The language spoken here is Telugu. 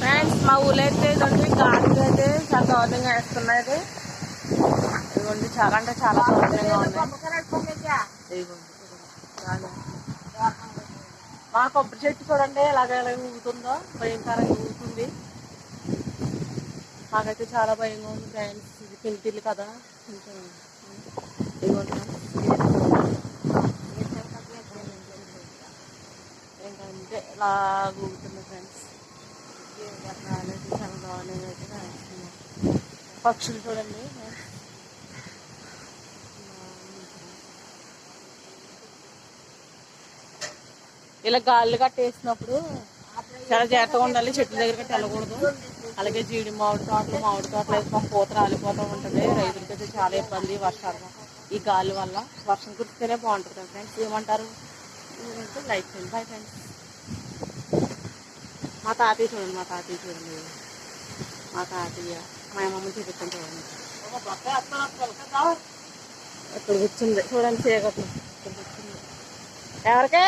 ఫ్రెండ్స్ మా ఊళ్ళో అయితే ఇదండి గాలి అయితే చాలా దారుణంగా వేస్తున్నాయి. ఇదిగోండి చాలా అంటే చాలా దారుణంగా ఉన్నాయి. మా కొబ్బరి చెట్టు చూడండి ఎలాగ ఊగుతుందో, భయంకరంగా ఊగుతుంది. మాకైతే చాలా భయంగా ఉంది ఫ్రెండ్స్. ఇది పెంటిల్లు కదా కొంచెం. ఇదిగోండి ఏంటంటే ఇలా ఊగుతుంది ఫ్రెండ్స్. చాలా దారుణంగా అయితే వేస్తున్నాయి. పక్షులు చూడండి ఇలా గాళ్ళు కట్టేసినప్పుడు చాలా జాగ్రత్తగా ఉండాలి. చెట్ల దగ్గర కట్టి వెళ్ళకూడదు. అలాగే జీడి మామిడి తోటలు అయితే మా పూత రాలిపోతూ ఉంటుంది. రైతులకైతే చాలా ఇబ్బంది వర్షాలు ఈ గాలి వల్ల. వర్షం కురిస్తేనే బాగుంటుంది ఫ్రెండ్స్. ఏమంటారు? లైక్ చేయండి. Bye friends. మా తాతయ్య చూడండి మా తాతయ్య మా అమ్మమ్మ చూపిస్తాను చూడండి. ఇక్కడ కూర్చుంది చూడండి చీకట్లు. ఇక్కడ కూర్చుంది. ఎవరికే